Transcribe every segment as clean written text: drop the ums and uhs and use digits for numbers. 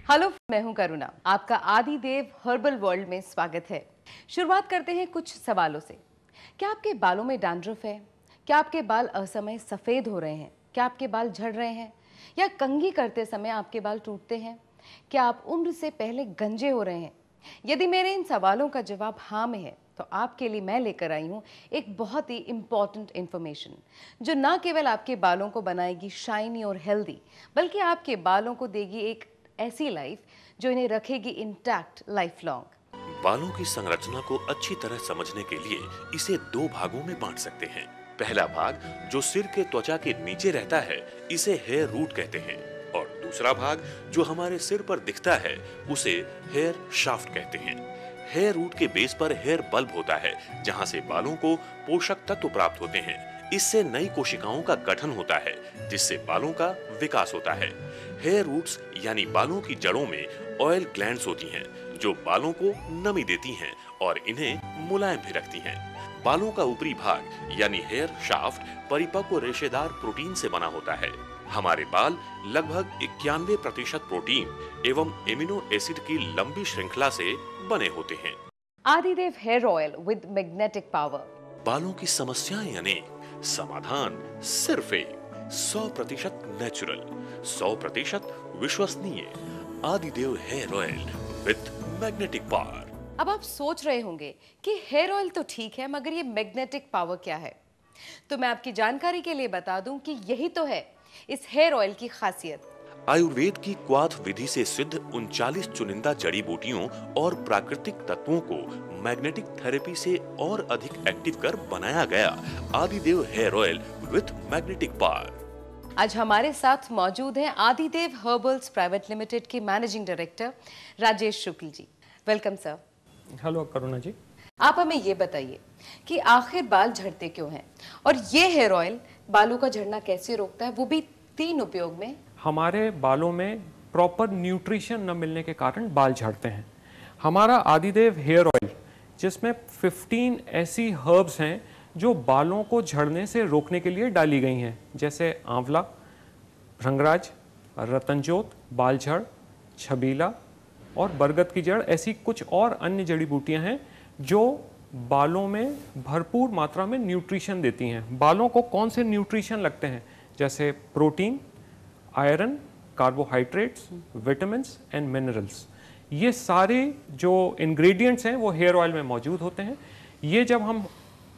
Hello, मैं हूं करुणा। आपका आदिदेव हर्बल वर्ल्ड में स्वागत है। शुरुआत करते हैं कुछ सवालों से। क्या आपके बालों में डैंड्रफ है? क्या आपके बाल असमय सफेद हो रहे हैं? क्या आपके बाल झड़ रहे हैं या कंघी करते समय आपके बाल टूटते हैं? क्या आप उम्र से पहले गंजे हो रहे हैं? यदि मेरे इन सवालों का जवाब हाँ में है तो आपके लिए मैं लेकर आई हूँ एक बहुत ही इम्पॉर्टेंट इन्फॉर्मेशन जो न केवल आपके बालों को बनाएगी शाइनी और हेल्दी, बल्कि आपके बालों को देगी एक ऐसी लाइफ जो इन्हें रखेगी इंटैक्ट लाइफ लॉन्ग। बालों की संरचना को अच्छी तरह समझने के लिए इसे दो भागों में बांट सकते हैं। पहला भाग जो सिर के त्वचा के नीचे रहता है इसे हेयर रूट कहते हैं और दूसरा भाग जो हमारे सिर पर दिखता है उसे हेयर शाफ्ट कहते हैं। हेयर रूट के बेस पर हेयर बल्ब होता है जहां से बालों को पोषक तत्व प्राप्त होते हैं। इससे नई कोशिकाओं का गठन होता है जिससे बालों का विकास होता है। हेयर रूट्स यानी बालों की जड़ों में ऑयल ग्लैंड्स होती हैं जो बालों को नमी देती हैं और इन्हें मुलायम भी रखती हैं। बालों का ऊपरी भाग यानी हेयर शाफ्ट परिपक्व रेशेदार प्रोटीन से बना होता है। हमारे बाल लगभग 91% प्रोटीन एवं एमिनो एसिड की लंबी श्रृंखला से बने होते हैं। Adidev hair oil with magnetic power. बालों की समस्याएं अनेक, समाधान सिर्फ एक। 100% नेचुरल, 100% विश्वसनीय Adidev hair oil with magnetic power. अब आप सोच रहे होंगे कि हेयर ऑयल तो ठीक है, मगर ये मैग्नेटिक पावर क्या है? तो मैं आपकी जानकारी के लिए बता दूं कि यही तो है इस हेयर ऑयल की खासियत। आयुर्वेद की क्वाथ विधि से सिद्ध 39 चुनिंदा जड़ी बूटियों और प्राकृतिक तत्वों को मैग्नेटिक थेरेपी से और अधिक एक्टिव कर बनाया गया Adidev hair oil with magnetic power. आज हमारे साथ मौजूद हैं आदिदेव हर्बल्स प्राइवेट लिमिटेड के managing director Rajesh Shukla ji. Welcome sir. Hello Karuna ji. आप हमें ये बताइए कि आखिर बाल झड़ते क्यों हैं और ये हेयर ऑयल बालों का झड़ना कैसे रोकता है, वो भी 3 उपयोग में। हमारे बालों में प्रॉपर न्यूट्रिशन न मिलने के कारण बाल झड़ते हैं। हमारा आदिदेव हेयर ऑयल जिसमें 15 ऐसी हर्ब्स हैं जो बालों को झड़ने से रोकने के लिए डाली गई हैं, जैसे आंवला, भृंगराज, रतनजोत, बालझड़, छबीला और बरगद की जड़, ऐसी कुछ और अन्य जड़ी बूटियां हैं जो बालों में भरपूर मात्रा में न्यूट्रिशन देती हैं। बालों को कौन से न्यूट्रिशन लगते हैं, जैसे protein, iron, carbohydrates, vitamins and minerals, ये सारे जो इंग्रेडिएंट्स हैं वो हेयर ऑयल में मौजूद होते हैं। ये जब हम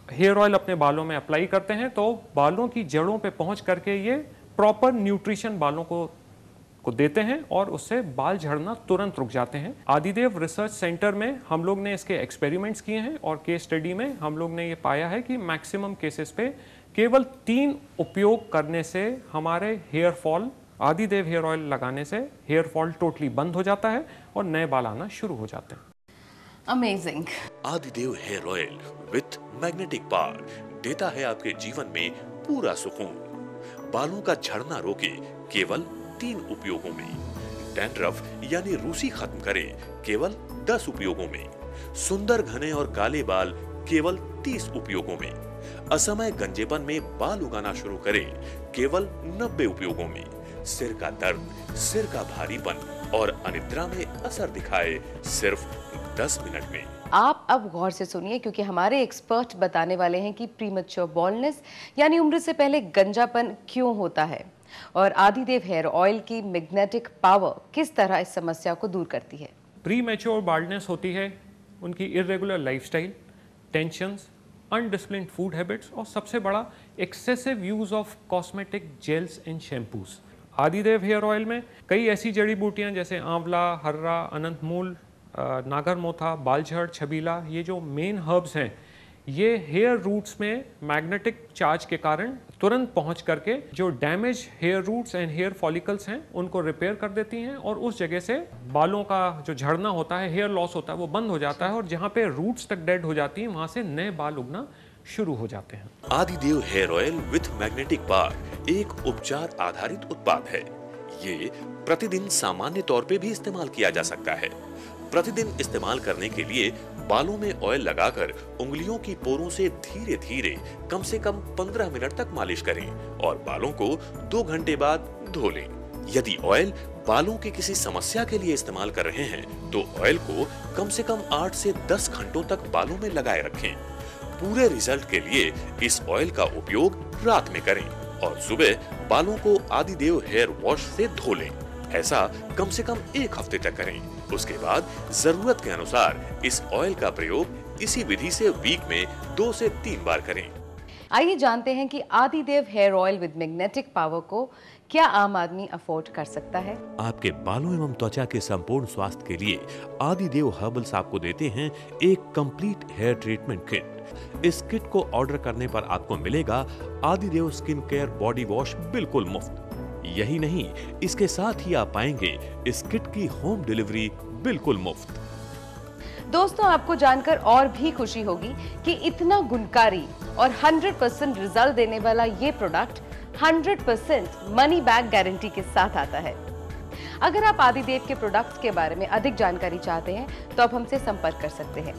हेयर ऑयल अपने बालों में अप्लाई करते हैं तो बालों की जड़ों पे पहुंच करके ये प्रॉपर न्यूट्रिशन बालों को देते हैं और उससे बाल झड़ना तुरंत रुक जाते हैं। आदिदेव रिसर्च सेंटर में हम लोग ने इसके एक्सपेरिमेंट्स किए हैं और केस स्टडी में हम लोग ने ये पाया है कि मैक्सिमम केसेस पे केवल 3 उपयोग करने से हमारे हेयर फॉल, आदिदेव हेयर ऑयल लगाने से हेयर फॉल टोटली बंद हो जाता है और नए बाल आना शुरू हो जाते हैं। Amazing. Adidev hair oil with magnetic power देता है आपके जीवन में पूरा सुकून। बालों का झड़ना रोके केवल 3 उपयोगों में। डैंड्रफ यानी रूसी खत्म करे केवल 10 उपयोगों में। सुंदर घने और काले बाल केवल 30 उपयोगों में। असमय गंजेपन में बाल उगाना शुरू करे केवल 90 उपयोगों में। सिर का दर्द, सिर का भारीपन और अनिद्रा में असर दिखाए सिर्फ 10 मिनट में। आप अब गौर से सुनिए क्योंकि हमारे एक्सपर्ट बताने वाले हैं कि प्रीमैच्योर बॉल्डनेस यानी उम्र से पहले गंजापन क्यों होता है और आदिदेव हेयर ऑयल की मैग्नेटिक पावर किस तरह इस समस्या को दूर करती है। प्रीमैच्योर बाल्डनेस होती है उनकी irregular lifestyle, tensions, undisciplined food habits और सबसे बड़ा excessive use of cosmetic gels and shampoos. Adidev hair oil में कई ऐसी जड़ी बूटियां जैसे आंवला, हर्रा, अनंतमूल, नागरमोथा, बालझड़, छबीला, ये जो मेन हर्ब्स हैं ये हेयर रूट्स में मैग्नेटिक चार्ज के कारण तुरंत पहुंच करके जो damage hair roots and hair follicles हैं उनको रिपेयर कर देती हैं और उस जगह से बालों का जो झड़ना होता है, हेयर लॉस होता है, वो बंद हो जाता है और जहाँ पे रूट्स तक डेड हो जाती हैं वहाँ से नए बाल उगना शुरू हो जाते हैं। Adidev hair oil with magnetic power एक उपचार आधारित उत्पाद है। ये प्रतिदिन सामान्य तौर पे भी इस्तेमाल किया जा सकता है। प्रतिदिन इस्तेमाल करने के लिए बालों में ऑयल लगाकर उंगलियों की पोरों से धीरे धीरे कम से कम 15 मिनट तक मालिश करें और बालों को 2 घंटे बाद धो लें। यदि ऑयल बालों की किसी समस्या के लिए इस्तेमाल कर रहे हैं तो ऑयल को कम से कम 8 से 10 घंटों तक बालों में लगाए रखें। पूरे रिजल्ट के लिए इस ऑयल का उपयोग रात में करें और सुबह बालों को आदिदेव हेयर वॉश से धो लें। ऐसा कम से कम 1 हफ्ते तक करें। उसके बाद जरूरत के अनुसार इस ऑयल का प्रयोग इसी विधि से वीक में 2 से 3 बार करें। आइए जानते हैं कि Adidev hair oil with magnetic power को क्या आम आदमी अफोर्ड कर सकता है। आपके बालों एवं त्वचा के संपूर्ण स्वास्थ्य के लिए आदिदेव हर्बल्स आपको देते हैं एक कंप्लीट हेयर ट्रीटमेंट किट। इस किट को ऑर्डर करने पर आपको मिलेगा आदिदेव स्किन केयर बॉडी वॉश बिल्कुल मुफ्त। यही नहीं, इसके साथ ही आप पाएंगे इस किट की होम डिलीवरी बिल्कुल मुफ्त। दोस्तों, आपको जानकर और भी खुशी होगी कि इतना गुणकारी और 100% रिजल्ट देने वाला ये प्रोडक्ट 100% मनी बैक गारंटी के साथ आता है। अगर आप आदिदेव के प्रोडक्ट्स के बारे में अधिक जानकारी चाहते हैं तो आप हमसे संपर्क कर सकते हैं।